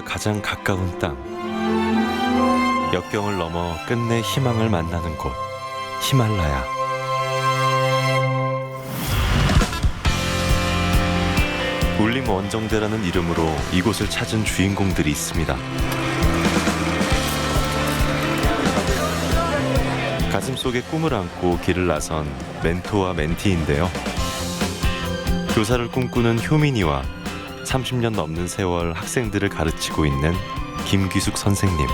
가장 가까운 땅. 역경을 넘어 끝내 희망을 만나는 곳, 히말라야. 울림 원정대라는 이름으로 이곳을 찾은 주인공들이 있습니다. 가슴속에 꿈을 안고 길을 나선 멘토와 멘티인데요. 교사를 꿈꾸는 효민이와 30년 넘는 세월 학생들을 가르치고 있는 김귀숙 선생님.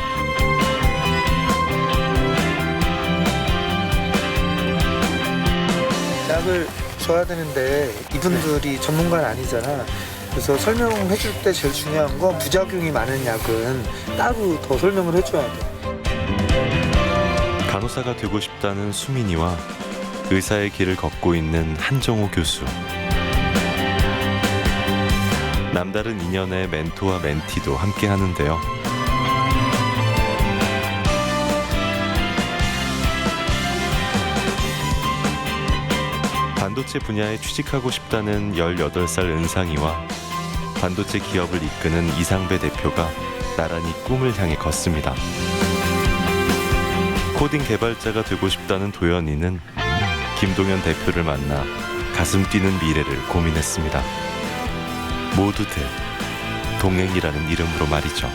약을 줘야 되는데 이분들이 전문가는 아니잖아. 그래서 설명해 줄 때 제일 중요한 건 부작용이 많은 약은 따로 더 설명을 해줘야 돼. 간호사가 되고 싶다는 수민이와 의사의 길을 걷고 있는 한정호 교수. 남다른 인연의 멘토와 멘티도 함께 하는데요. 반도체 분야에 취직하고 싶다는 18살 은상이와 반도체 기업을 이끄는 이상배 대표가 나란히 꿈을 향해 걷습니다. 코딩 개발자가 되고 싶다는 도연이는 김동현 대표를 만나 가슴 뛰는 미래를 고민했습니다. 모두들 동행이라는 이름으로 말이죠.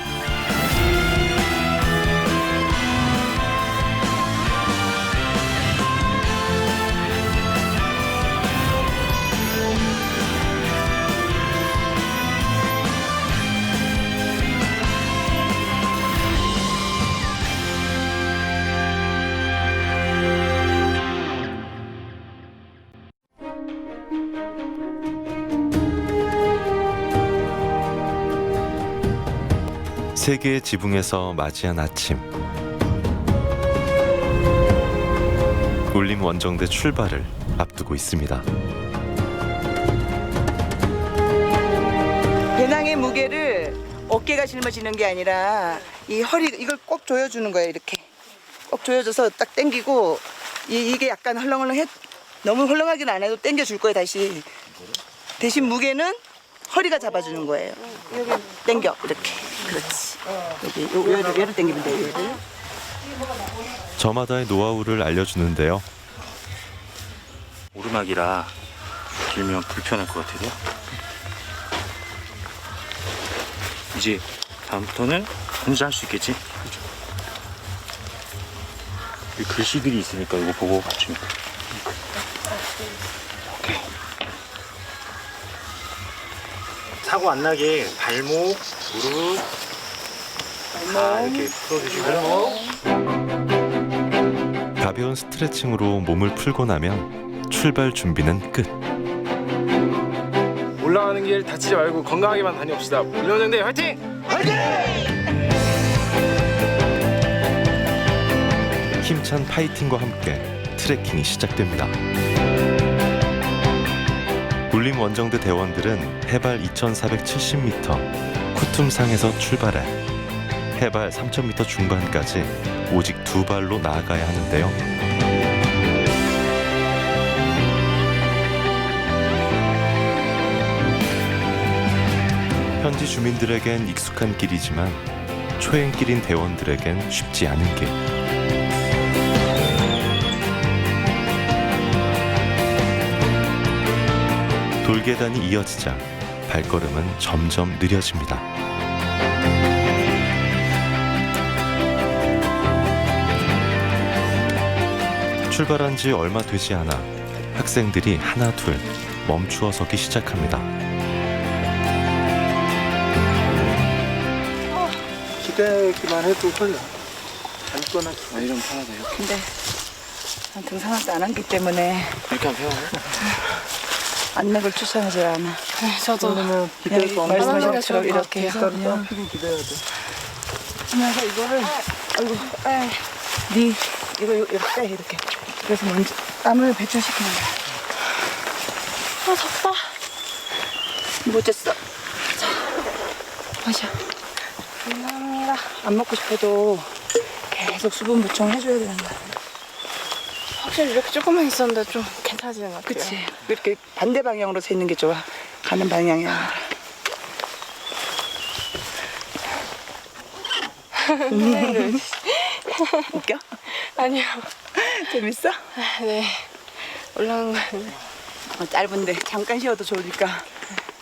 세계의 지붕에서 맞이한 아침. 울림 원정대 출발을 앞두고 있습니다. 배낭의 무게를 어깨가 짊어지는 게 아니라 이 허리 이걸 꼭 조여주는 거예요. 이렇게 꼭 조여줘서 딱 당기고 이게 약간 헐렁헐렁해. 너무 헐렁하긴 안 해도 당겨줄 거예요. 다시 대신 무게는 허리가 잡아주는 거예요. 당겨 이렇게. 그렇지. 여기 얘를 당기면 돼요. 얘를. 저마다의 노하우를 알려주는데요. 오르막이라 길면 불편할 것 같아요. 이제 다음부터는 혼자 할 수 있겠지? 이 글씨들이 있으니까 이거 보고 맞추면 돼. 오케이. 사고 안 나게 발목, 무릎 다 이렇게 풀어주시고. 가벼운 스트레칭으로 몸을 풀고 나면 출발 준비는 끝. 올라가는 길 다치지 말고 건강하게만 다녀옵시다. 울림원정대 화이팅! 힘찬 파이팅과 함께 트레킹이 시작됩니다. 울림 원정대 대원들은 해발 2470m 쿠툼상에서 출발해 해발 3000m 중반까지 오직 두 발로 나아가야 하는데요. 현지 주민들에겐 익숙한 길이지만 초행길인 대원들에겐 쉽지 않은 길. 돌계단이 이어지자 발걸음은 점점 느려집니다. 출발한 지 얼마 되지 않아 학생들이 하나 둘 멈추어 서기 시작합니다. 기대기만 해도 헐려. 앉거나 이러면 편하네요. 근데 난 등산할 때 안 한기 때문에 이렇게 하면 편하네. 앉는 걸 추천하지 않아. 저도 그러면 기대할 거 없는 말씀하신 편하게 것처럼 좋을 것 이렇게 같아요. 그냥 피부 기대해야 돼. 하면서 이거를 네 이거 이렇게 이렇게 그래서 먼저 땀을 배출시키는 거야. 아 덥다. 못 잤어. 마셔. 감사합니다. 안 먹고 싶어도 계속 수분 보충을 해줘야 되는 거야. 확실히 이렇게 조금만 있었는데 좀 괜찮아지는 것 같아요. 그치? 이렇게 반대 방향으로 서 있는 게 좋아. 가는 방향이 아니라. 웃겨? 아니요. 재밌어? 네. 올라오는 건 짧은데 잠깐 쉬어도 좋으니까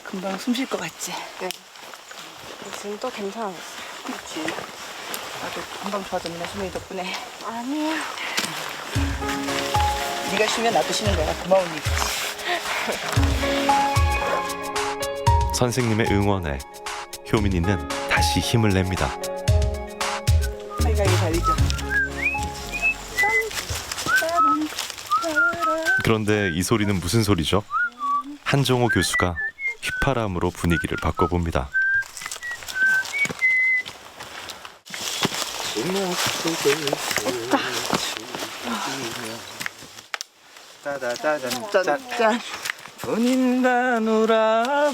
금방 숨 쉴 것 같지? 네. 지금 또 괜찮았어요. 그렇지. 나도 금방 좋아졌네, 수민이 덕분에. 아니요. 네가 쉬면 나도 쉬는 거야. 고마운 일이지. 선생님의 응원에 효민이는 다시 힘을 냅니다. 빨강이 달리죠. 그런데 이 소리는 무슨 소리죠? 한종호 교수가 휘파람으로 분위기를 바꿔봅니다. 짠. 본인가 놀아보니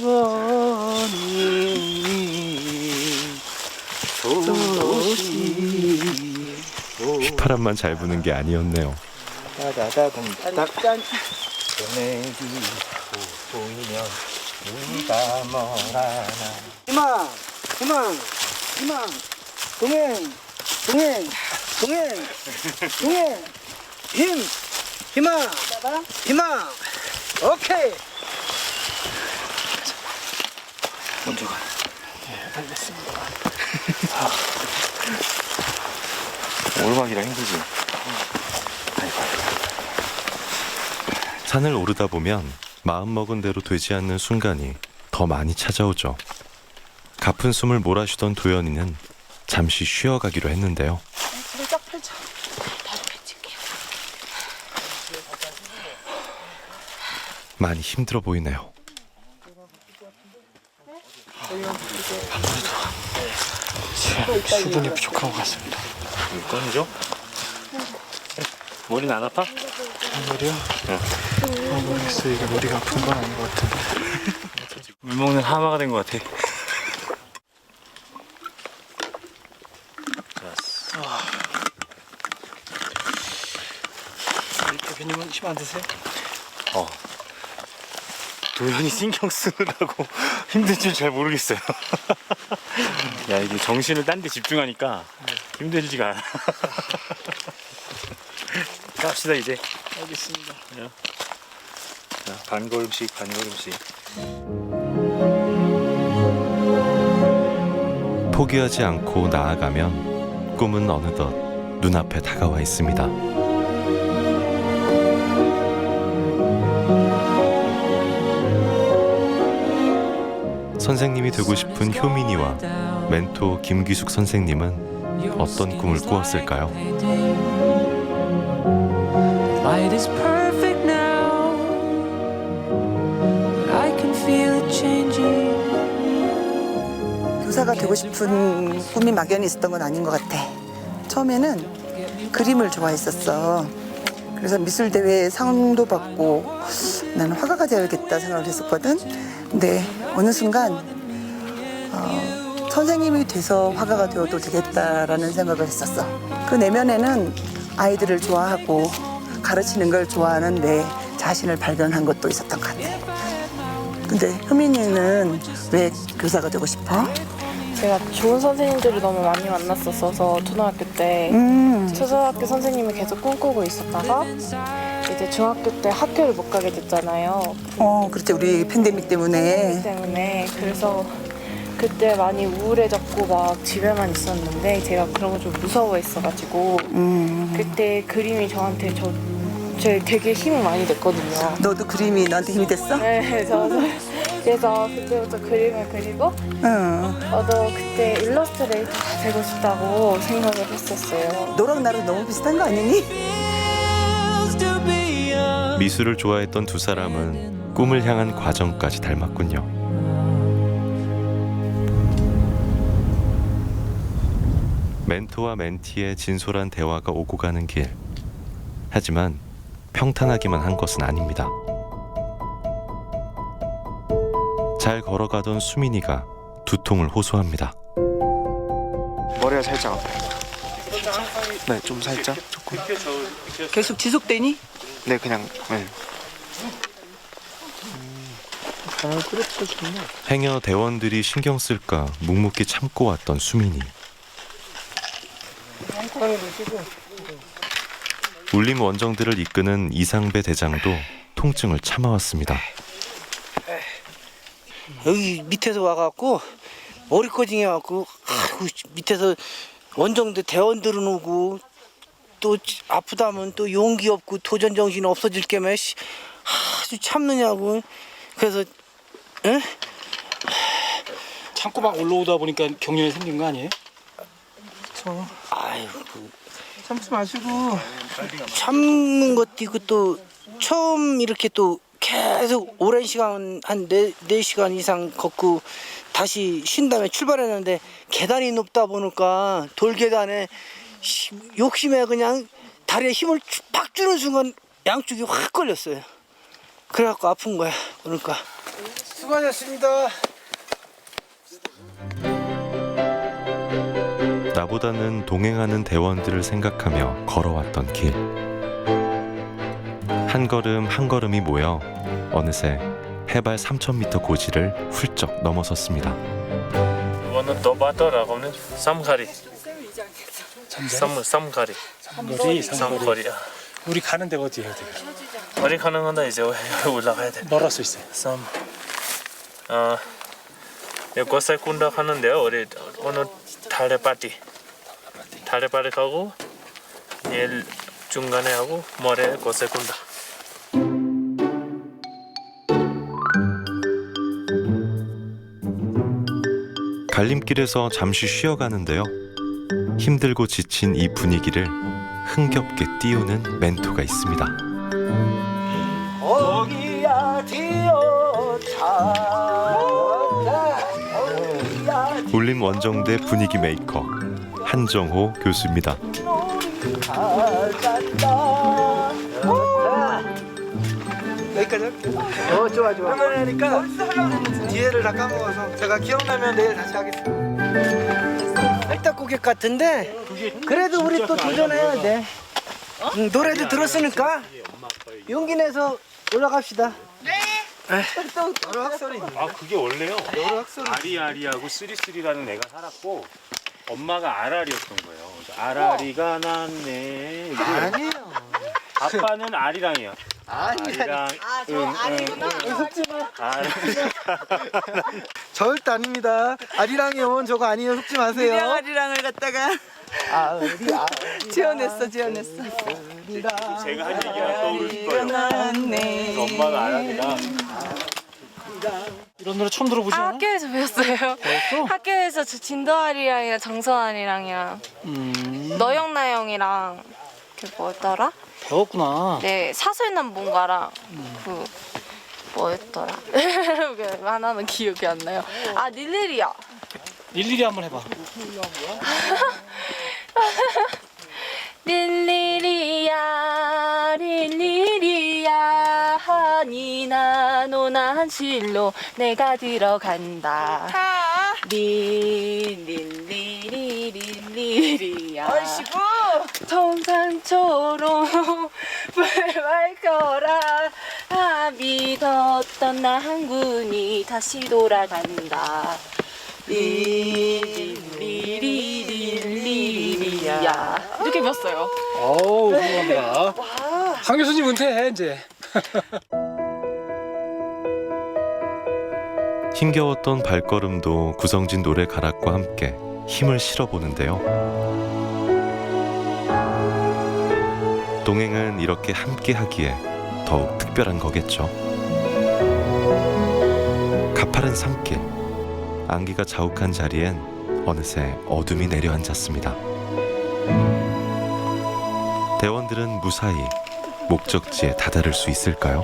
휘파람만 잘 부는 게 아니었네요. 짠. 보내기 보이면 우리가 뭐라나. 희망 동행 희망 오케이. 먼저 가. 오르막이라 힘들지. 산을 오르다 보면 마음먹은 대로 되지 않는 순간이 더 많이 찾아오죠. 가쁜 숨을 몰아쉬던 도연이는 잠시 쉬어가기로 했는데요. 살짝 펼쳐. 많이 힘들어 보이네요. 수분이 부족한 것 같습니다. 꺼내줘? 머리는 안 아파? 머리요? 모르겠어요. 이게 머리가 아픈 건 아닌 것 같은데. 물 먹는 하마가 된 것 같아. 대표님은 힘 안 드세요? 도현이 신경 쓰느라고 힘든 줄 잘 모르겠어요. 야, 이게 정신을 딴 데 집중하니까 힘들지가 않아. 갑시다 이제. 알겠습니다. 자, 반걸음씩. 포기하지 않고 나아가면 꿈은 어느덧 눈앞에 다가와 있습니다. 선생님이 되고 싶은 효민이와 멘토 김기숙 선생님은 어떤 꿈을 꾸었을까요? Light is perfect now, but I can feel it changing. 교사가 되고 싶은 꿈이 막연히 있었던 건 아닌 것 같아. 처음에는 그림을 좋아했었어. 그래서 미술대회 상도 받고 나는 화가가 되어야겠다 생각을 했었거든. 근데 어느 순간 선생님이 돼서 화가가 되어도 되겠다라는 생각을 했었어. 그 내면에는 아이들을 좋아하고 가르치는 걸 좋아하는 내 자신을 발견한 것도 있었던 것 같아. 근데 효민이는 왜 교사가 되고 싶어? 제가 좋은 선생님들을 너무 많이 만났었어서 초등학교 때 초등학교 선생님을 계속 꿈꾸고 있었다가 이제 중학교 때 학교를 못 가게 됐잖아요. 그렇지. 우리 팬데믹 때문에. 그래서 그때 많이 우울해졌고 막 집에만 있었는데 제가 그런 거 좀 무서워했어가지고 그때 그림이 저한테 제 되게 힘이 많이 됐거든요. 너도 그림이 너한테 힘이 됐어? 네, 그래서 그때부터 그림을 그리고 저도 그때 일러스트레이터가 되고 싶다고 생각을 했었어요. 너랑 나랑 너무 비슷한 거 아니니? 미술을 좋아했던 두 사람은 꿈을 향한 과정까지 닮았군요. 멘토와 멘티의 진솔한 대화가 오고 가는 길. 하지만 평탄하기만 한 것은 아닙니다. 잘 걸어가던 수민이가 두통을 호소합니다. 머리가 살짝 아파요. 네, 좀 살짝 조금. 계속 지속되니? 네, 그냥 네. 행여 대원들이 신경 쓸까 묵묵히 참고 왔던 수민이. 울림 원정대를 이끄는 이상배 대장도 통증을 참아왔습니다. 여기 밑에서 와갖고 머리 꼬징해 갖고 밑에서 원정대 대원들은 오고 또 아프다면 또 용기 없고 도전 정신 없어질 게면 아주 참느냐고. 그래서 응? 참고 막 올라오다 보니까 경련이 생긴 거 아니에요? 아유 참지 마시고. 참는 것도 있고 또 처음 이렇게 또 계속 오랜 시간 한 4시간 이상 걷고 다시 쉰 다음에 출발했는데 계단이 높다 보니까 돌계단에 욕심에 그냥 다리에 힘을 팍 주는 순간 양쪽이 확 걸렸어요. 그래갖고 아픈 거야. 그러니까 수고하셨습니다. 나보다는 동행하는 대원들을 생각하며 걸어왔던 길. 한 걸음 한 걸음이 모여 어느새 해발 3,000m 고지를 훌쩍 넘어섰습니다. 이거는 도바토라고는 삼가리. 삼가리. 삼거리. 우리 가는 데가 어디예요? 어디 가는 건데 이제 올라가야 돼. 뭐라 써 있어요? 고세군다 가는데요. 우리 오늘 달래바티 가고 내일 중간에 하고 모레 고세군다. 갈림길에서 잠시 쉬어가는데요. 힘들고 지친 이 분위기를 흥겹게 띄우는 멘토가 있습니다. 울림 원정대 분위기 메이커 한정호 교수입니다. 여기까지 할게요. 좋아. 그러니까 뒤에를 다 까먹어서 제가 기억나면 내일 다시 하겠습니다. 쌀떡고객 같은데 그래도 우리 또 도전해야 돼. 노래도 들었으니까 용기 내서 올라갑시다. 여러 학설이 아 그게 원래요? 여러 학설이 아리아리하고 쓰리쓰리라는 애가 살았고 엄마가 아라리였던 거예요. 그래서 아라리가 났네. 아니에요. 아빠는 아리랑이야. 아니야. 아리랑. 속지 마. 아리. 절대 아닙니다. 아리랑이 온 저거 아니에요. 속지 마세요. 유명아리랑을 갖다가 지어냈어. 제가 한 얘기가 떠오르실 거예요. 그래서 엄마가 아라리랑. 이런 노래 처음 들어보지 않아? 학교에서 배웠어요. 학교에서 저 진도아리랑이랑 정선아리랑이랑 너영나영이랑 그 뭐였더라? 배웠구나. 네, 사슬남본가랑 그 뭐였더라? 하나는 기억이 안 나요. 아, 릴리리아. 일일이 한번 해봐. 릴리리야 릴리리야 하니나 노난 실로 내가 들어간다. 릴리리리리리리야 아이씨고 정상초로 불 밝혀라. 믿었던 나 한군이 다시 돌아간다. 릴리리리리리야 이렇게 배웠어요. 어우, 훌륭합니다. 한 교수님 은퇴해, 이제. 힘겨웠던 발걸음도 구성진 노래 가락과 함께 힘을 실어보는데요. 동행은 이렇게 함께 하기에 더욱 특별한 거겠죠. 가파른 산길, 안개가 자욱한 자리엔 어느새 어둠이 내려앉았습니다. 대원들은 무사히 목적지에 다다를 수 있을까요?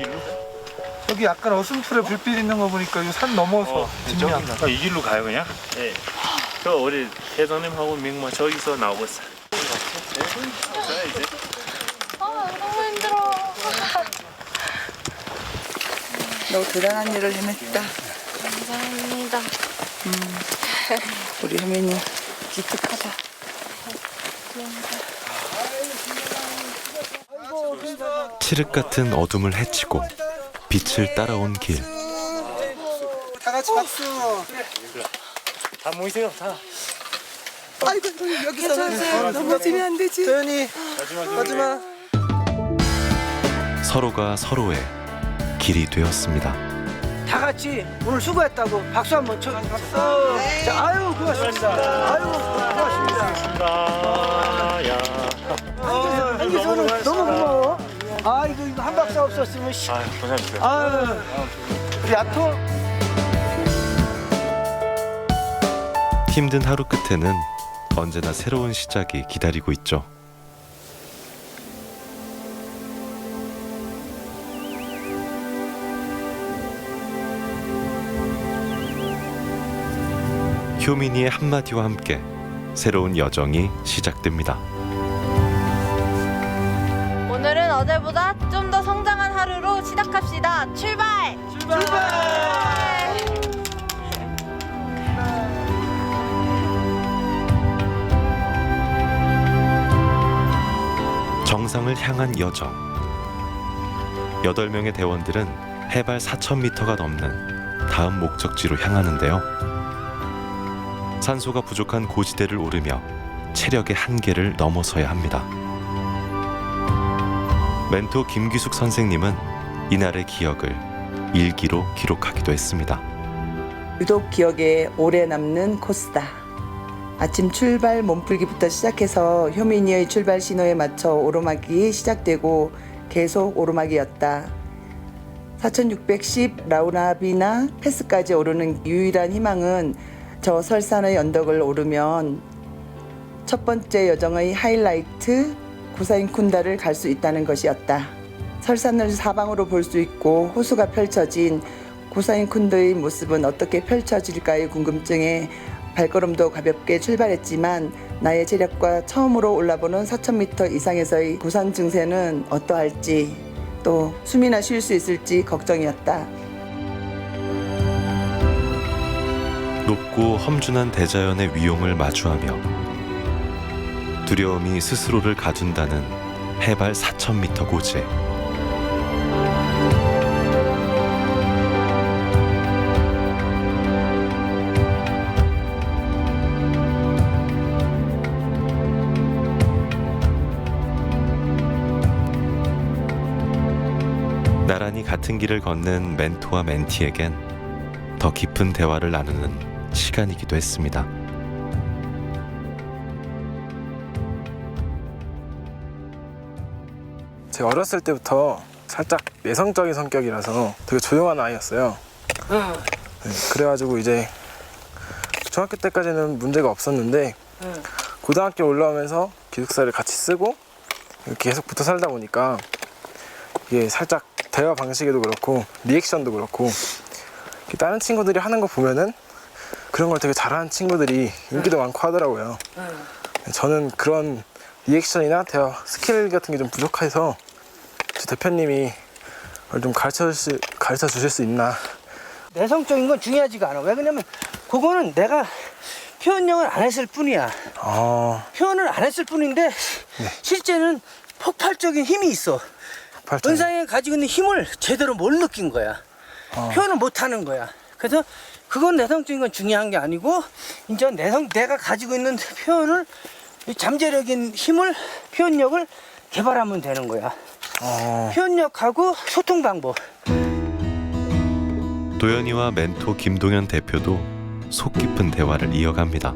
여기 약간 어슴풀에 불빛 있는 거 보니까 이 산 넘어서 뒷면 이 길로 가요 그냥? 네. 저 우리 회장님하고 민마 저기서 나오고 있어요. 이제. 너무 힘들어. 너 대단한 일을 해냈다. 감사합니다. 우리 혜민이 기특하다. 칠흑 같은 어둠을 헤치고 빛을 따라온 길. 다 같이 박수. 다 모이세요. 다. 아이고 여기서 넘어지면 안 되지. 도현이 마지막. 서로가 서로의 길이 되었습니다. 다 같이 오늘 수고했다고 박수 한번 쳐. 자, 아유 고맙습니다. 아유 고맙습니다. 야. 한기서는 너무 고마워. 아 이거 한 박자 없었으면 씨. 아, 고생하셨어요. 아유 우리 아토. 힘든 하루 끝에는 언제나 새로운 시작이 기다리고 있죠. 효민이의 한마디와 함께 새로운 여정이 시작됩니다. 오늘은 어제보다 좀 더 성장한 하루로 시작합시다. 출발! 정상을 향한 여정. 8명의 대원들은 해발 4,000m가 넘는 다음 목적지로 향하는데요. 산소가 부족한 고지대를 오르며 체력의 한계를 넘어서야 합니다. 멘토 김기숙 선생님은 이날의 기억을 일기로 기록하기도 했습니다. 유독 기억에 오래 남는 코스다. 아침 출발 몸풀기부터 시작해서 효민이의 출발 신호에 맞춰 오르막이 시작되고 계속 오르막이었다. 4610 라우나비나 패스까지 오르는 유일한 희망은 저 설산의 언덕을 오르면 첫 번째 여정의 하이라이트 고사인 쿤다를 갈 수 있다는 것이었다. 설산을 사방으로 볼 수 있고 호수가 펼쳐진 고사인 쿤다의 모습은 어떻게 펼쳐질까의 궁금증에 발걸음도 가볍게 출발했지만 나의 체력과 처음으로 올라보는 4,000m 이상에서의 고산 증세는 어떠할지 또 숨이나 쉴 수 있을지 걱정이었다. 높고 험준한 대자연의 위용을 마주하며 두려움이 스스로를 가둔다는 해발 4,000m 고지. 나란히 같은 길을 걷는 멘토와 멘티에겐 더 깊은 대화를 나누는 시간이기도 했습니다. 제가 어렸을 때부터 살짝 내성적인 성격이라서 되게 조용한 아이였어요. 네, 그래가지고 이제 중학교 때까지는 문제가 없었는데 고등학교 올라오면서 기숙사를 같이 쓰고 이렇게 계속 붙어 살다 보니까 이게 살짝 대화 방식에도 그렇고 리액션도 그렇고 다른 친구들이 하는 거 보면은 그런 걸 되게 잘하는 친구들이 인기도 많고 하더라고요. 저는 그런 리액션이나 대화 스킬 같은 게 좀 부족해서 제 대표님이 그걸 좀 가르쳐 주실 수 있나. 내성적인 건 중요하지가 않아. 왜 그러냐면 그거는 내가 표현력을 안 했을 뿐이야. 표현을 안 했을 뿐인데 실제는 폭발적인 힘이 있어. 은상이 가지고 있는 힘을 제대로 못 느낀 거야. 표현을 못 하는 거야. 그래서 그건 내성적인 건 중요한 게 아니고 이제 내가 가지고 있는 표현을 잠재력인 힘을 표현력을 개발하면 되는 거야. 표현력하고 소통 방법. 도연이와 멘토 김동현 대표도 속 깊은 대화를 이어갑니다.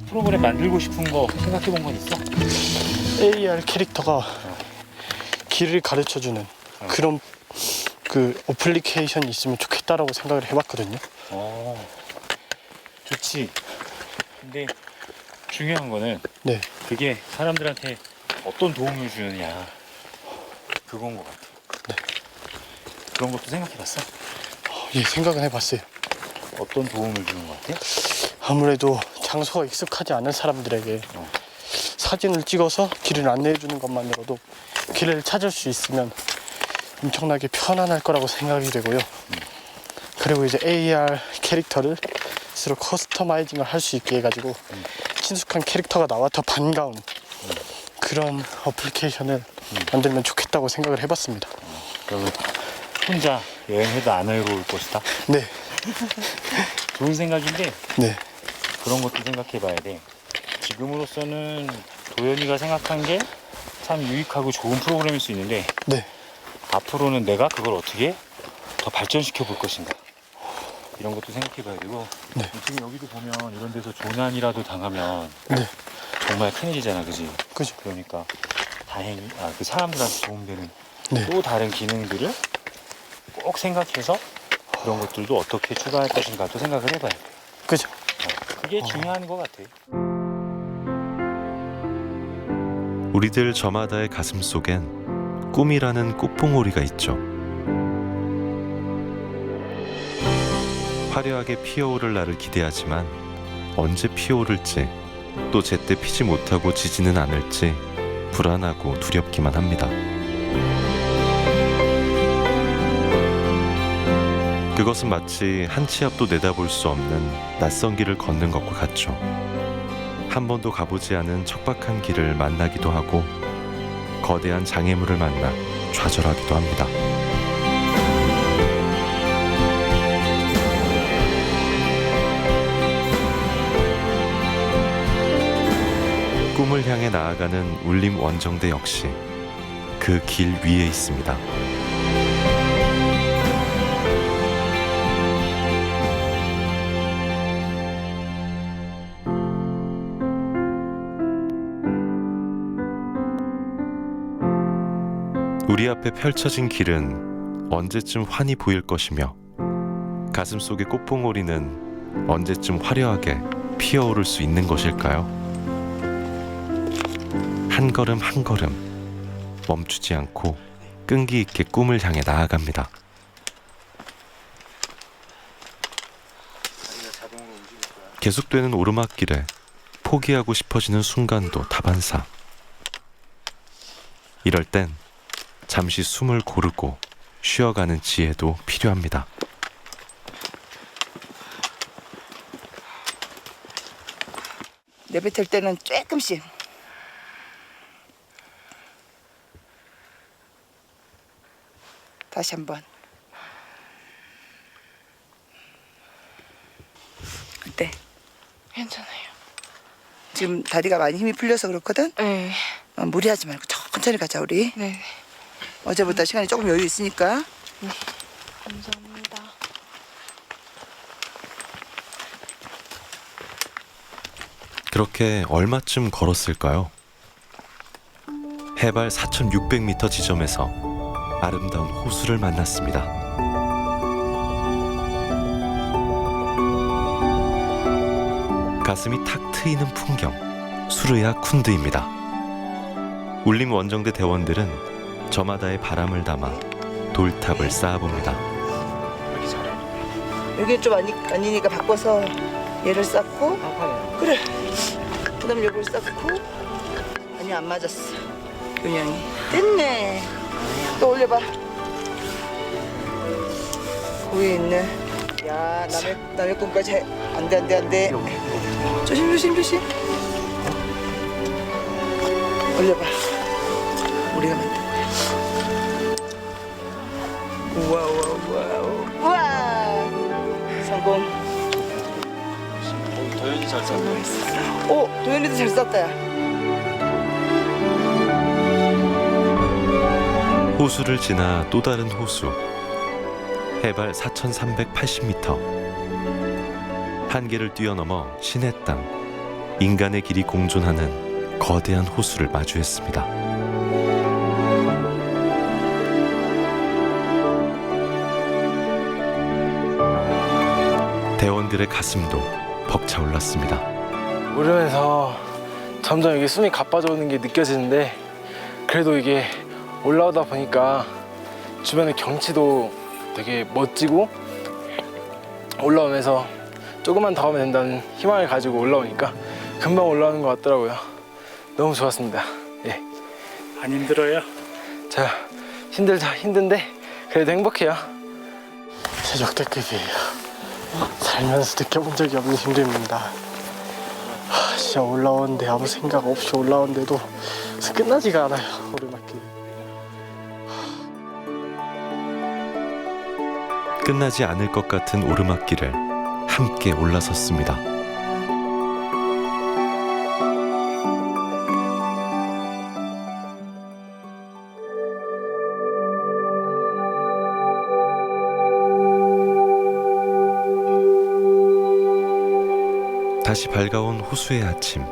프로그램 만들고 싶은 거 생각해 본 건 있어? AR 캐릭터가 길을 가르쳐주는 그런 그 어플리케이션이 있으면 좋겠다라고 생각을 해봤거든요. 좋지. 근데 중요한 거는 네. 그게 사람들한테 어떤 도움을 주느냐 그건 것 같아. 네. 그런 것도 생각해봤어? 예, 생각은 해봤어요. 어떤 도움을 주는 것 같아? 아무래도 장소가 익숙하지 않은 사람들에게 사진을 찍어서 길을 안내해주는 것만으로도 길을 찾을 수 있으면 엄청나게 편안할 거라고 생각이 되고요. 그리고 이제 AR 캐릭터를 스스로 커스터마이징을 할 수 있게 해가지고 친숙한 캐릭터가 나와 더 반가운 그런 어플리케이션을 만들면 좋겠다고 생각을 해봤습니다. 그러면 혼자 여행해도 안 외로울 것이다? 네, 좋은 생각인데 네. 그런 것도 생각해 봐야 돼. 지금으로서는 도현이가 생각한 게 참 유익하고 좋은 프로그램일 수 있는데 네. 앞으로는 내가 그걸 어떻게 더 발전시켜 볼 것인가 이런 것도 생각해 봐야 되고 네. 지금 여기도 보면 이런 데서 조난이라도 당하면 네. 정말 큰일이잖아, 그지? 그죠. 그러니까 다행히 그 사람들한테 도움되는 네. 또 다른 기능들을 꼭 생각해서 그런 것들도 어떻게 추가할 것인가도 생각을 해봐야 돼. 그죠. 그게 중요한 것 같아. 우리들 저마다의 가슴 속엔 꿈이라는 꽃봉오리가 있죠. 화려하게 피어오를 날을 기대하지만 언제 피어오를지 또 제때 피지 못하고 지지는 않을지 불안하고 두렵기만 합니다. 그것은 마치 한 치 앞도 내다볼 수 없는 낯선 길을 걷는 것과 같죠. 한 번도 가보지 않은 척박한 길을 만나기도 하고 거대한 장애물을 만나 좌절하기도 합니다. 꿈을 향해 나아가는 울림 원정대 역시 그 길 위에 있습니다. 우리 앞에 펼쳐진 길은 언제쯤 환히 보일 것이며 가슴 속의 꽃봉오리는 언제쯤 화려하게 피어오를 수 있는 것일까요? 한 걸음 한 걸음 멈추지 않고 끈기 있게 꿈을 향해 나아갑니다. 계속되는 오르막길에 포기하고 싶어지는 순간도 다반사. 이럴 땐 잠시 숨을 고르고 쉬어가는 지혜도 필요합니다. 내뱉을 때는 조금씩 다시 한번. 어때? 괜찮아요. 지금 다리가 많이 힘이 풀려서 그렇거든? 네. 무리하지 말고 천천히 가자 우리. 네. 어제보다 시간이 조금 여유 있으니까. 감사합니다. 그렇게 얼마쯤 걸었을까요? 해발 4,600m 지점에서 아름다운 호수를 만났습니다. 가슴이 탁 트이는 풍경, 수르야 쿤드입니다. 울림 원정대 대원들은 저마다의 바람을 담아 돌탑을 쌓아봅니다. 여기 좀 아니니까 바꿔서 얘를 쌓고. 그래. 그다음 요걸 쌓고. 아니 안 맞았어. 균형이. 됐네. 또 올려봐. 거기 있네. 야 남의 꿈까지 해. 안돼. 조심. 올려봐. 우리가 만든 거야. 우와. 성공. 도현이 잘 쌌네. 오, 도현이도 잘 쌌다. 야. 호수를 지나 또 다른 호수. 해발 4,380m. 한계를 뛰어넘어 신의 땅, 인간의 길이 공존하는 거대한 호수를 마주했습니다. 대원들의 가슴도 벅차올랐습니다. 오르면서 점점 이게 숨이 가빠져오는 게 느껴지는데 그래도 이게 올라오다 보니까 주변의 경치도 되게 멋지고 올라오면서 조금만 더 하면 된다는 희망을 가지고 올라오니까 금방 올라오는 것 같더라고요. 너무 좋았습니다. 예. 안 힘들어요? 자, 힘든데 그래도 행복해요. 최적대급이에요. 살면서 느껴본 적이 없는 힘듦입니다. 진짜 올라오는데 아무 생각 없이 올라오는데도 끝나지가 않아요. 오르막길. 끝나지 않을 것 같은 오르막길을 함께 올라섰습니다. 다시 밝아온 호수의 아침.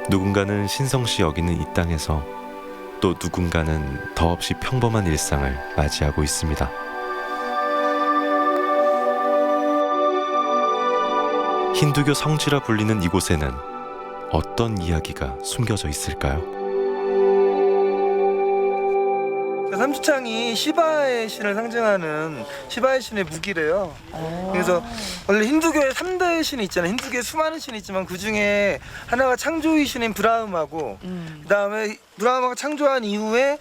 누군가는 신성시 여기는 이 땅에서 또 누군가는 더없이 평범한 일상을 맞이하고 있습니다. 힌두교 성지라 불리는 이곳에는 어떤 이야기가 숨겨져 있을까요? 삼주창이 시바의 신을 상징하는 시바의 신의 무기래요. 그래서 원래 힌두교의 3대 신이 있잖아요. 힌두교에 수많은 신이 있지만 그 중에 하나가 창조의 신인 브라흐마고 그다음에 브라흐마가 창조한 이후에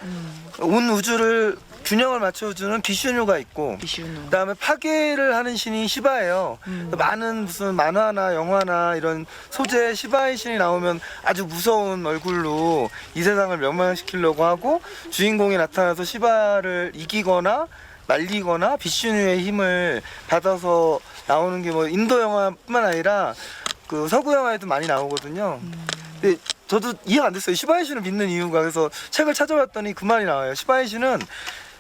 온 우주를 균형을 맞춰주는 비슈누가 있고 그다음에 파괴를 하는 신이 시바예요. 많은 무슨 만화나 영화나 이런 소재 시바의 신이 나오면 아주 무서운 얼굴로 이 세상을 멸망시키려고 하고 주인공이 나타나서 시바를 이기거나 말리거나 비슈누의 힘을 받아서 나오는 게 뭐 인도 영화뿐만 아니라 그 서구 영화에도 많이 나오거든요. 근데 저도 이해가 안 됐어요. 시바의 신을 믿는 이유가. 그래서 책을 찾아봤더니 그 말이 나와요. 시바의 신은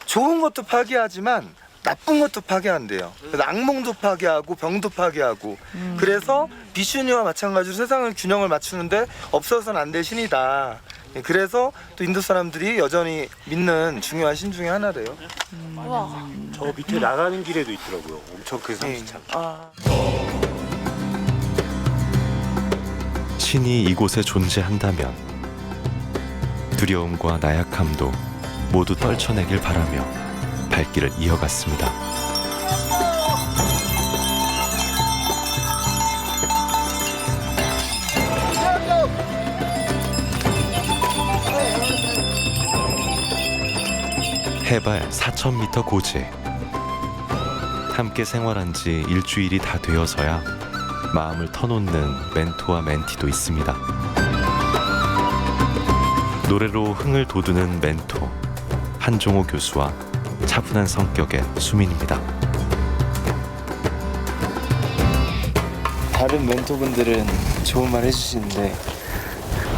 좋은 것도 파괴하지만 나쁜 것도 파괴한대요. 그래서 악몽도 파괴하고 병도 파괴하고 그래서 비슈니와 마찬가지로 세상을 균형을 맞추는데 없어서는 안 될 신이다. 그래서 또 인도 사람들이 여전히 믿는 중요한 신 중에 하나래요. 저 밑에 나가는 길에도 있더라고요. 엄청 큰 삼지창. 신이 이곳에 존재한다면 두려움과 나약함도 모두 떨쳐내길 바라며 발길을 이어갔습니다. 해발 4,000m 고지. 함께 생활한 지 일주일이 다 되어서야 마음을 터놓는 멘토와 멘티도 있습니다. 노래로 흥을 돋우는 멘토 한종호 교수와 차분한 성격의 수민입니다. 다른 멘토분들은 좋은 말 해주시는데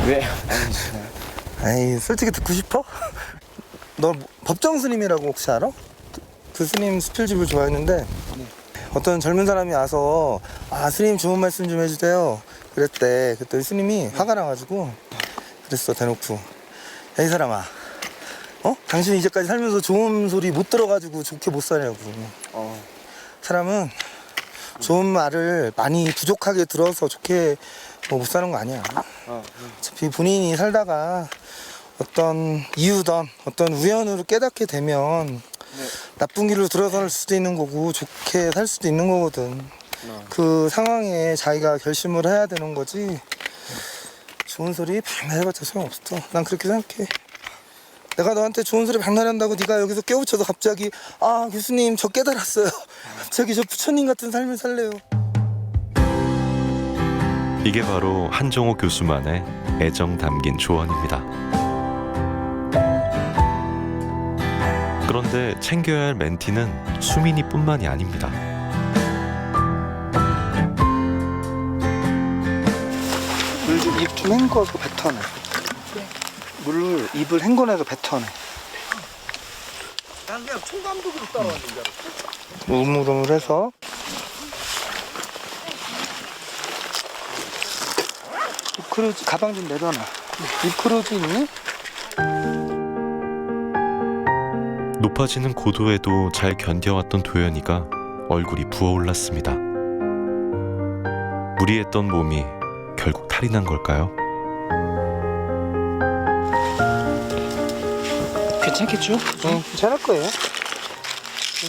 왜 안 해주시나요? 아이 솔직히 듣고 싶어? 너 법정 스님이라고 혹시 알아? 그 스님 수필집을 좋아했는데 어떤 젊은 사람이 와서 아 스님 좋은 말씀 좀 해주세요 그랬대. 그랬더니 스님이 화가 나가지고 그랬어 대놓고. 야 이 사람아 당신이 이제까지 살면서 좋은 소리 못 들어가지고 좋게 못 사냐고. 사람은 좋은 말을 많이 부족하게 들어서 좋게 못 사는 거 아니야. 어차피 본인이 살다가 어떤 이유든 어떤 우연으로 깨닫게 되면 나쁜 길로 들어설 수도 있는 거고 좋게 살 수도 있는 거거든. 그 상황에 자기가 결심을 해야 되는 거지. 좋은 소리 백날 해봤자 소용없어. 난 그렇게 생각해. 내가 너한테 좋은 소리 백날 한다고 네가 여기서 깨우쳐서 갑자기 아 교수님 저 깨달았어요. 갑자기 저 부처님 같은 삶을 살래요. 이게 바로 한종호 교수만의 애정 담긴 조언입니다. 그런데 챙겨야 할 멘티는 수민이뿐만이 아닙니다. 물 좀 입 좀 헹궈서 뱉어내. 물을 입을 헹궈내서 뱉어내. 난 그냥 총감독으로 따라왔는 줄 알았어. 우물우물해서 입크루즈 가방 좀 내려놔. 입크루즈 있니? 높아지는 고도에도 잘 견뎌왔던 도연이가 얼굴이 부어올랐습니다. 무리했던 몸이 결국 탈이 난 걸까요? 괜찮겠죠? 응, 괜찮을 거예요.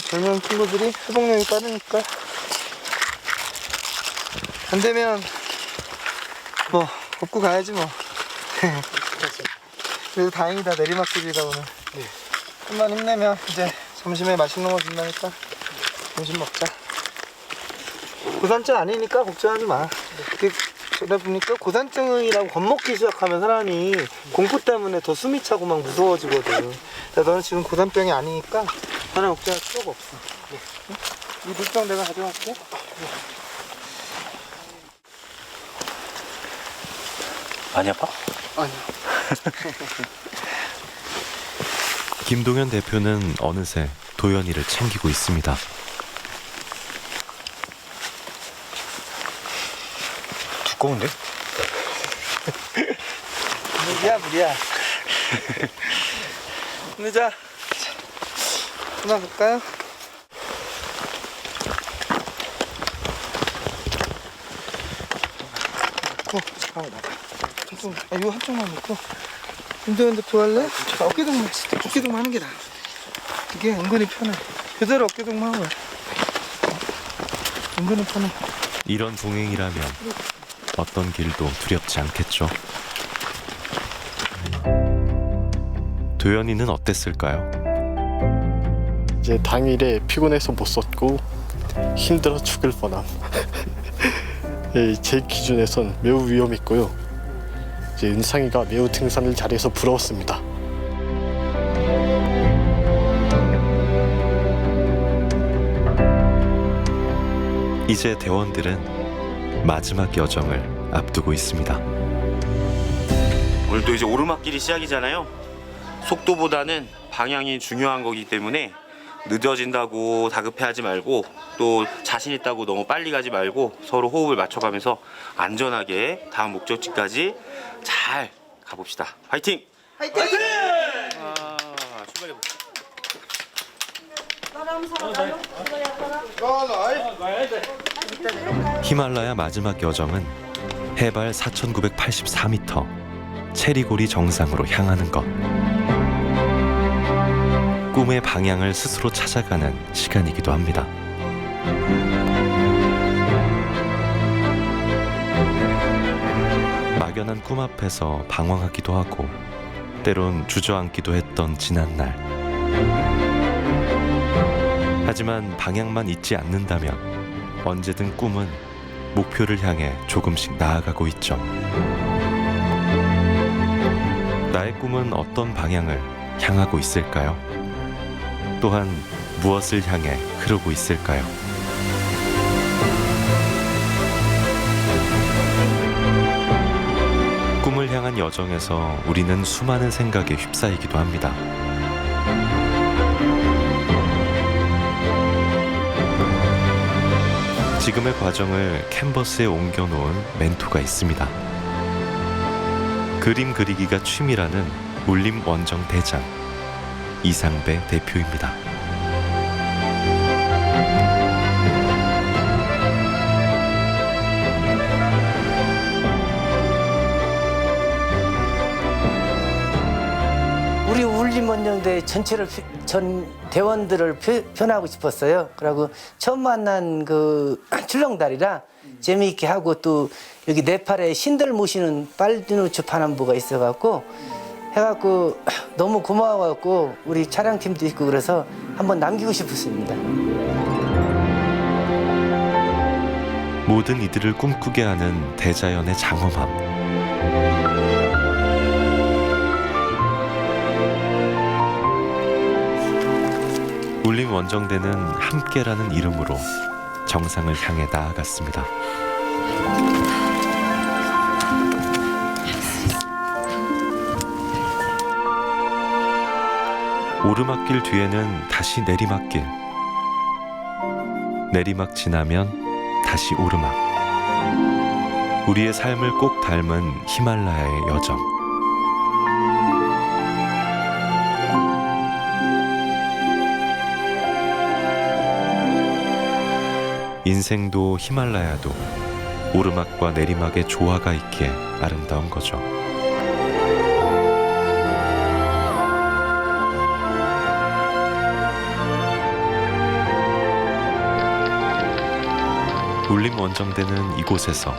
젊은 친구들이 회복력이 빠르니까. 안 되면 뭐 업고 가야지 뭐. 그래도 다행이다. 내리막길이다 오늘. 좀만 힘내면 이제 점심에 맛있는 거 준다니까 점심 먹자. 고산증 아니니까 걱정하지 마. 그러다 보니까 고산증이라고 겁먹기 시작하면 사람이 공포 때문에 더 숨이 차고 막 무서워지거든. 너는 지금 고산병이 아니니까 하나 걱정할 필요가 없어. 이 물병 내가 가져갈게. 많이 아파? 아니요. 김동현 대표는 어느새 도연이를 챙기고 있습니다. 두꺼운데? 물이야. 늦자. 하나 볼까요? 넣고 잠깐만 나가. 이거 한쪽만 넣고. 김도현 대표 할래? 어깨동무 어깨동무 하는 게 나아. 이게 은근히 편해. 그대로 어깨동무 하고. 은근히 편해. 이런 동행이라면 어떤 길도 두렵지 않겠죠. 도연이는 어땠을까요? 이제 당일에 피곤해서 못 썼고 힘들어 죽을 뻔함. 예, 제 기준에선 매우 위험했고요. 이제 은상이가 매우 등산을 잘해서 부러웠습니다. 이제 대원들은 마지막 여정을 앞두고 있습니다. 오늘도 이제 오르막길이 시작이잖아요. 속도보다는 방향이 중요한 거기 때문에 늦어진다고 다급해하지 말고 또 자신 있다고 너무 빨리 가지 말고 서로 호흡을 맞춰가면서 안전하게 다음 목적지까지 잘 가봅시다. 화이팅! 화이팅! 출발해봅시다. 히말라야 마지막 여정은 해발 4,984m 체리고리 정상으로 향하는 것. 꿈의 방향을 스스로 찾아가는 시간이기도 합니다. 막연한 꿈 앞에서 방황하기도 하고 때론 주저앉기도 했던 지난날. 하지만 방향만 잊지 않는다면 언제든 꿈은 목표를 향해 조금씩 나아가고 있죠. 나의 꿈은 어떤 방향을 향하고 있을까요? 또한 무엇을 향해 흐르고 있을까요? 꿈을 향한 여정에서 우리는 수많은 생각에 휩싸이기도 합니다. 지금의 과정을 캔버스에 옮겨놓은 멘토가 있습니다. 그림 그리기가 취미라는 울림 원정 대장 이상배 대표입니다. 우리 울림원정대 전체를 전 대원들을 표현하고 싶었어요. 그리고 처음 만난 그 출렁다리라 재미있게 하고 또 여기 네팔에 신들 모시는 빨디누츠 파남부가 있어갖고 해갖고 너무 고마워갖고 우리 촬영팀도 있고 그래서 한번 남기고 싶었습니다. 모든 이들을 꿈꾸게 하는 대자연의 장엄함. 울림 원정대는 함께라는 이름으로 정상을 향해 나아갔습니다. 오르막길 뒤에는 다시 내리막길. 내리막 지나면 다시 오르막. 우리의 삶을 꼭 닮은 히말라야의 여정. 인생도 히말라야도 오르막과 내리막의 조화가 있기에 아름다운 거죠. 울림 원정대는 이곳에서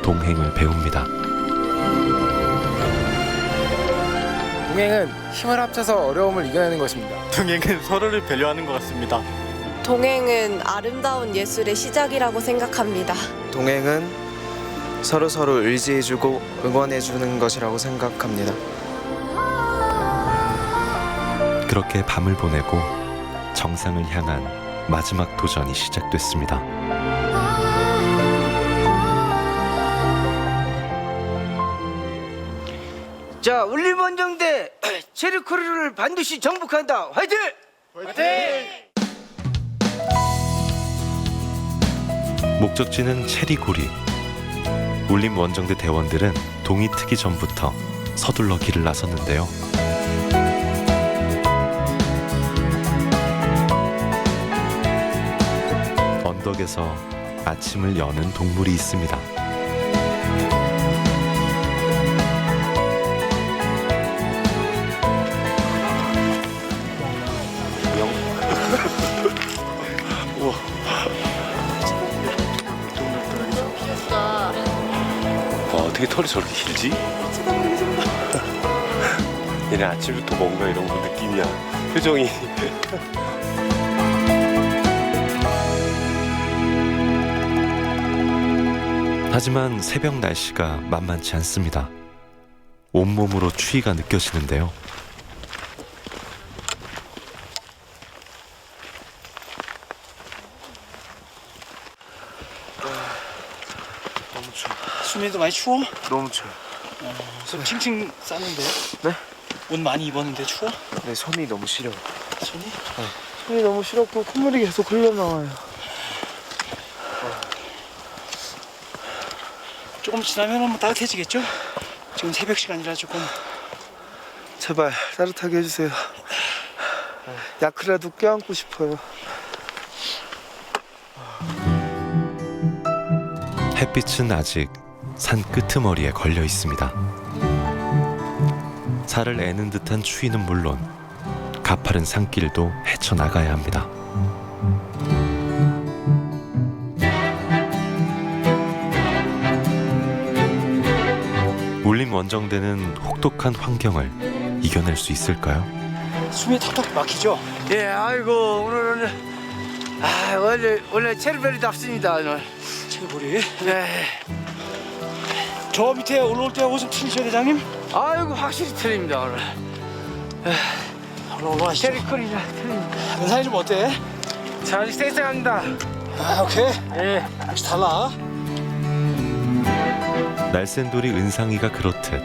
동행을 배웁니다. 동행은 힘을 합쳐서 어려움을 이겨내는 것입니다. 동행은 서로를 배려하는 것 같습니다. 동행은 아름다운 예술의 시작이라고 생각합니다. 동행은 서로 의지해주고 응원해주는 것이라고 생각합니다. 그렇게 밤을 보내고 정상을 향한 마지막 도전이 시작됐습니다. 자, 울림원정대 체리코리를 반드시 정복한다. 화이팅! 목적지는 체리고리. 울림 원정대 대원들은 동이 트기 전부터 서둘러 길을 나섰는데요. 언덕에서 아침을 여는 동물이 있습니다. 와, 어떻게 털이 저렇게 길지? 얘네 아침부터 뭔가 이런 거 느낌이야. 표정이. 하지만 새벽 날씨가 만만치 않습니다. 온몸으로 추위가 느껴지는데요. 너무 추워. 수미도 많이 추워? 너무 추워. 손 칭칭 싸는데? 네? 옷 많이 입었는데 추워? 네, 손이 너무 시려. 손이? 손이 너무 시렵고 콧물이 계속 흘러나와요. 조금 지나면 한번 따뜻해지겠죠? 지금 새벽 시간이라 조금. 제발 따뜻하게 해주세요. 야크라도 껴안고 싶어요. 햇빛은 아직 산 끄트머리에 걸려 있습니다. 살을 애는 듯한 추위는 물론 가파른 산길도 헤쳐나가야 합니다. 울림 원정대는 혹독한 환경을 이겨낼 수 있을까요? 숨이 턱턱 막히죠? 예, 아이고 오늘은 원래 체리별이 답습니다 오늘. 체리볼이? 네. 저 밑에 올라올 때하고 좀 틀리죠, 대장님? 아이고 확실히 틀립니다 오늘. 올라가시죠. 체리코리라 틀립니다. 연상이 좀 어때? 자, 아직 쌩쌩합니다. 아, 오케이. 예. 역시 달라. 날쌘돌이 은상이가 그렇듯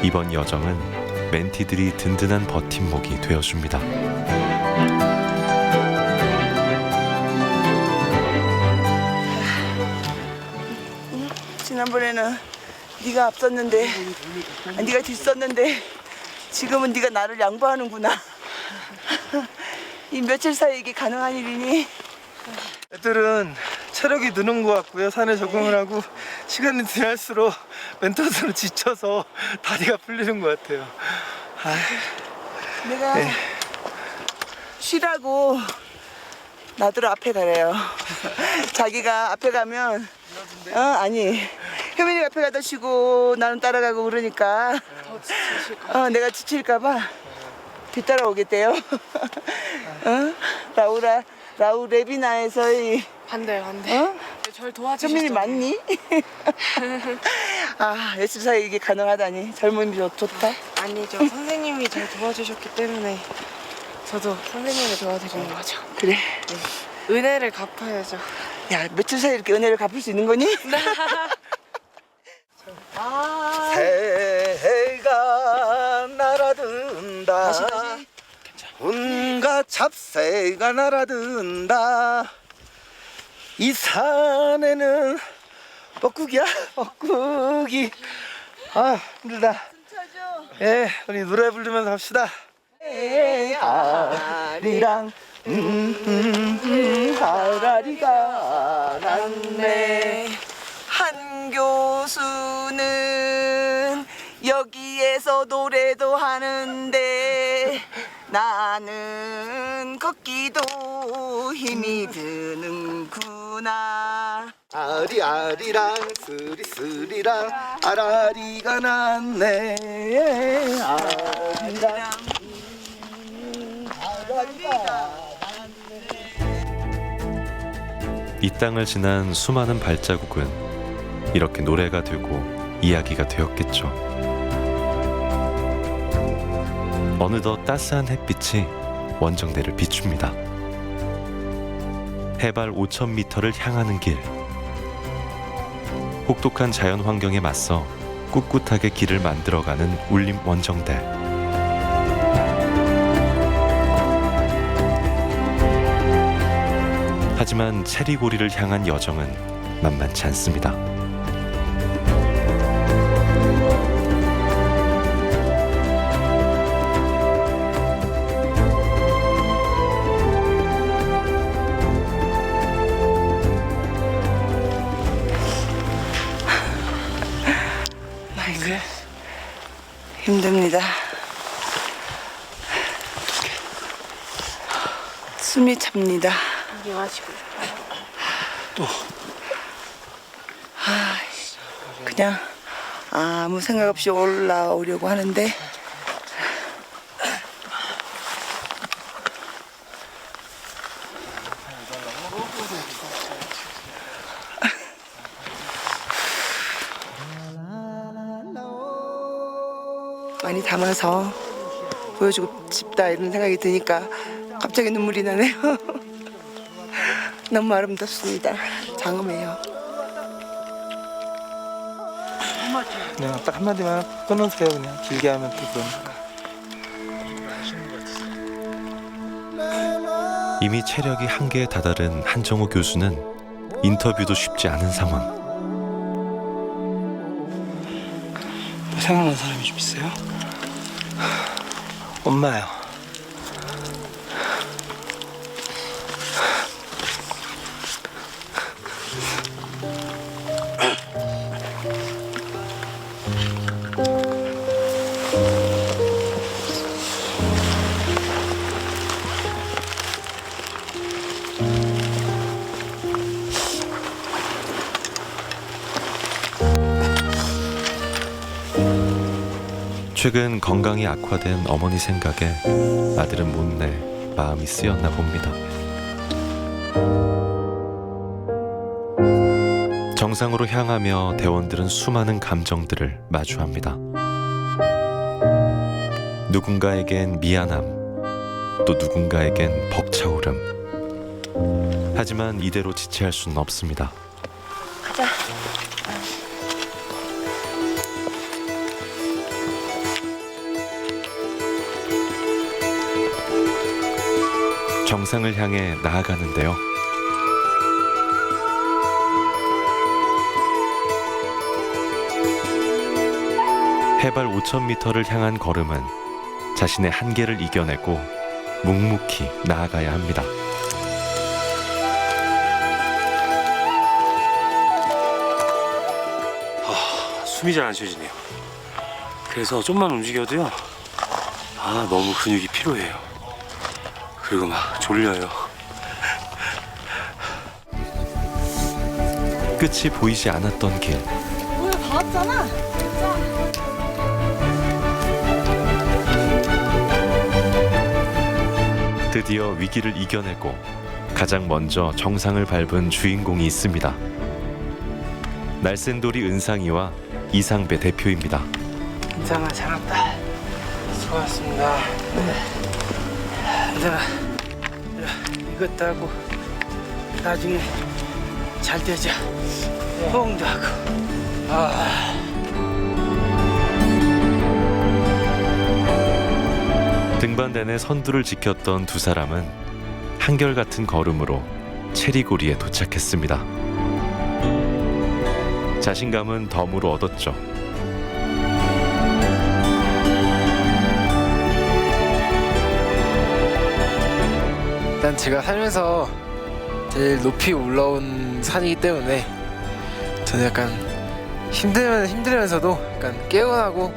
이번 여정은 멘티들이 든든한 버팀목이 되어줍니다. 지난번에는 네가 앞섰는데, 네가 뒤섰는데 지금은 네가 나를 양보하는구나. 이 며칠 사이에 이게 가능한 일이니? 애들은 체력이 느는 것 같고요. 산에 적응을 하고 시간이 지날수록 멘토스로 지쳐서 다리가 풀리는 것 같아요. 내가 네. 쉬라고 나더러 앞에 가래요. 자기가 앞에 가면 아니 효민이가 앞에 가다 쉬고 나는 따라가고 그러니까 내가 지칠까봐 뒤따라오겠대요. 라우 레비나에서의 반대. 절 도와주셨죠. 효민이 맞니? 며칠 사이에 이게 가능하다니 젊음이 좋다. 아니죠. 선생님이 잘 도와주셨기 때문에 저도 선생님을 도와드리는 거죠. 그래. 네. 은혜를 갚아야죠. 야, 며칠 사이에 이렇게 은혜를 갚을 수 있는 거니? 새가 날아든다. 다시. 온갖 잡새가 날아든다. 이 산에는 뻐꾸기야, 뻐꾸기. 힘들다. 예, 우리 노래 부르면서 합시다. 아리랑 하라리가 났네. 한 교수는 여기에서 노래도 하는데 나는 걷기도 힘이 드는구나. 아리아리랑 스리스리랑 아라리가 났네. 아리랑 이 땅을 지난 수많은 발자국은 이렇게 노래가 되고 이야기가 되었겠죠. 어느덧 따스한 햇빛이 원정대를 비춥니다. 해발 5,000m를 향하는 길. 혹독한 자연 환경에 맞서 꿋꿋하게 길을 만들어가는 울림 원정대. 하지만 체리고리를 향한 여정은 만만치 않습니다. 아이고, 힘듭니다. 숨이 찹니다. 이게 마시고 싶어요. 그냥 아무 생각 없이 올라오려고 하는데 많이 담아서 보여주고 싶다 이런 생각이 드니까 갑자기 눈물이 나네요. 너무 아름답습니다. 장엄해요. 그냥 딱 한마디만 끊으세요. 그냥 길게 하면 또 그러니까. 이미 체력이 한계에 다다른 한정호 교수는 인터뷰도 쉽지 않은 상황. 생각나는 사람이 좀 있어요? 엄마요. 최근 건강이 악화된 어머니 생각에 아들은 못내 마음이 쓰였나 봅니다. 정상으로 향하며 대원들은 수많은 감정들을 마주합니다. 누군가에겐 미안함, 또 누군가에겐 벅차오름. 하지만 이대로 지체할 수는 없습니다. 가자. 정상을 향해 나아가는데요. 해발 5,000m를 향한 걸음은 자신의 한계를 이겨내고 묵묵히 나아가야 합니다. 숨이 잘 안 쉬어지네요. 그래서 좀만 움직여도요. 너무 근육이 피로해요. 그리고 막 졸려요. 끝이 보이지 않았던 길. 우리 다 왔잖아. 드디어 위기를 이겨내고 가장 먼저 정상을 밟은 주인공이 있습니다. 날쌘돌이 은상이와 이상배 대표입니다. 은상아 잘한다. 수고하셨습니다. 은상아 이것도 하고 나중에 잘 되자. 호응도 하고. 등반 내내 선두를 지켰던 두 사람은 한결같은 걸음으로 체리고리에 도착했습니다. 자신감은 덤으로 얻었죠. 일단 제가 살면서 제일 높이 올라온 산이기 때문에 저는 약간 힘들면서도 약간 깨어나고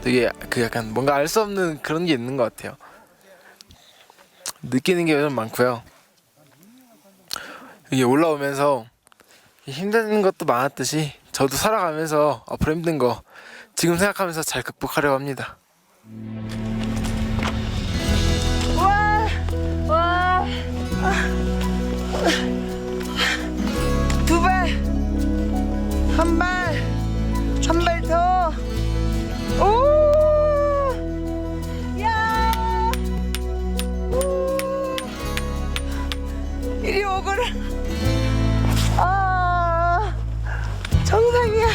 되게 약간 뭔가 알 수 없는 그런 게 있는 것 같아요. 느끼는 게 좀 많고요. 이게 올라오면서 힘든 것도 많았듯이 저도 살아가면서 앞으로 힘든 거 지금 생각하면서 잘 극복하려고 합니다. 와. 두 발. 한 발. 한 발 더. 오! 야! 오! 어머나. 아, 정상이야.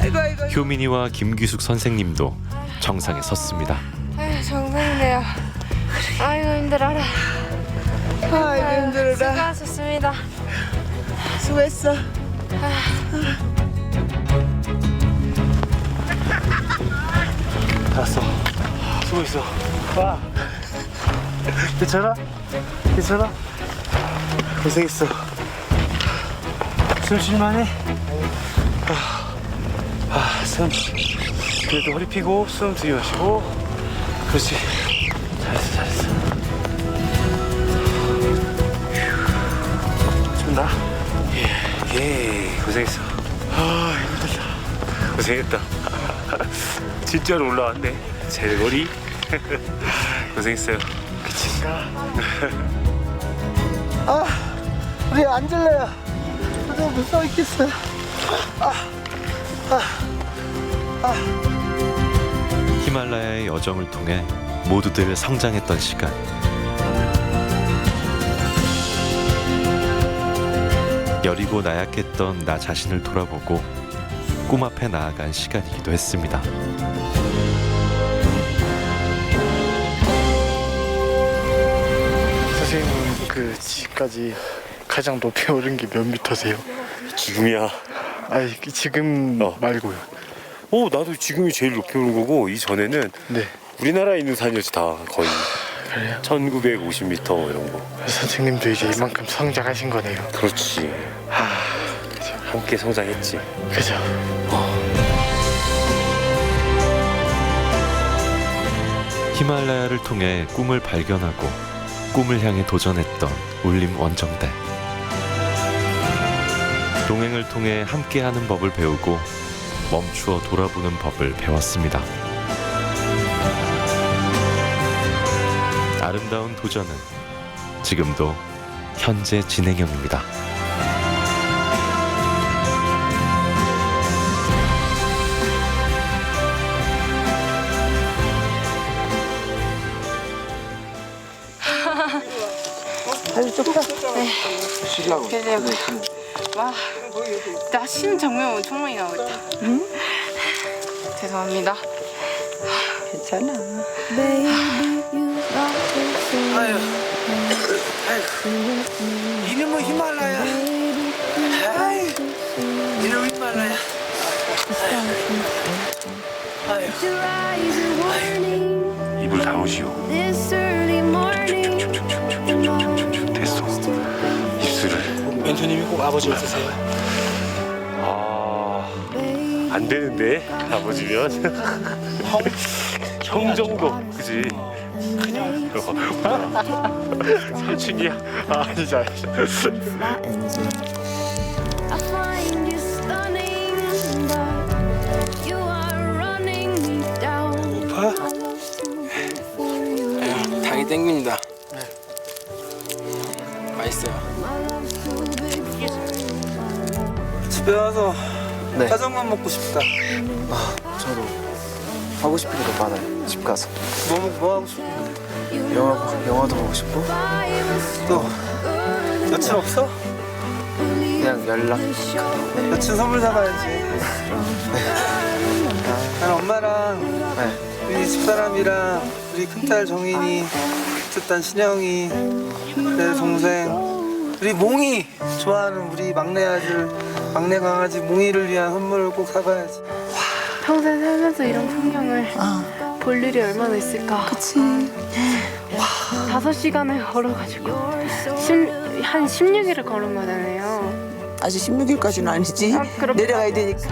아이고. 효민이와 김규숙 선생님도 정상에 섰습니다. 아유, 정상이네요. 아유, 힘들어라. 아이고, 힘들어라. 수고하셨습니다. 수고했어. 다 왔어. 수고했어. 와. 괜찮아? 괜찮아? 고생했어. 숨 쉴만해? 숨. 그래도 허리 펴고 숨 들이마시고. 그렇지. 잘했어. 준다. 예. 고생했어. 힘들다. 고생했다. 진짜로 올라왔네. 제거리. 고생했어요. 그치. 우리 앉을래요. 너무 무서워 있겠어요. 히말라야의 여정을 통해 모두들 성장했던 시간. 여리고 나약했던 나 자신을 돌아보고 꿈 앞에 나아간 시간이기도 했습니다. 선생님은 그 지금까지 가장 높이 오른 게 몇 미터세요? 지금이야. 아니 지금 말고요. 나도 지금이 제일 높이 오른 거고 이전에는 네. 우리나라에 있는 산이었지 다 거의. 그래요? 1950m 이런 거. 선생님도 이제 이만큼 성장하신 거네요. 그렇지. 함께 성장했지. 그죠. 히말라야를 통해 꿈을 발견하고 꿈을 향해 도전했던 울림 원정대. 동행을 통해 함께하는 법을 배우고 멈추어 돌아보는 법을 배웠습니다. 아름다운 도전은 지금도 현재 진행형입니다. 아주 좋다. 네. 그래요. 와, 나신 장면 엄청 많이 나오겠다. 응? 죄송합니다. 괜찮아. 아유. 이름은 히말라야. 아유. 이름 히말라야. 아유. 입을 다무시오. 됐어. 입술을. 멘토님이 꼭 아버지 없으세요? 안 되는데 아버지면. 형 정도. 그지. 그냥 사춘기야. 아니지. 오빠? 당이 땡깁니다. 맛있어요. 집에 와서 짜장면 먹고 싶다. 저도 하고 싶은 게 너무 많아요. 집 가서 뭐 하고 싶어? 영화도 보고 싶고 또 여친 없어? 그냥 연락. 여친 선물 사가야지. 난 엄마랑 우리 집사람이랑 우리 큰딸 정인이, 둘째 신영이, 내 동생, 우리 몽이 좋아하는 우리 막내 아들, 막내 강아지 몽이를 위한 선물을 꼭 사가야지. 평생 살면서 이런 풍경을 볼 일이 얼마나 있을까. 그치. 5시간을 걸어가지고 한 16일을 걸은 거잖아요. 아직 16일까지는 아니지. 그렇구나. 내려가야 되니까.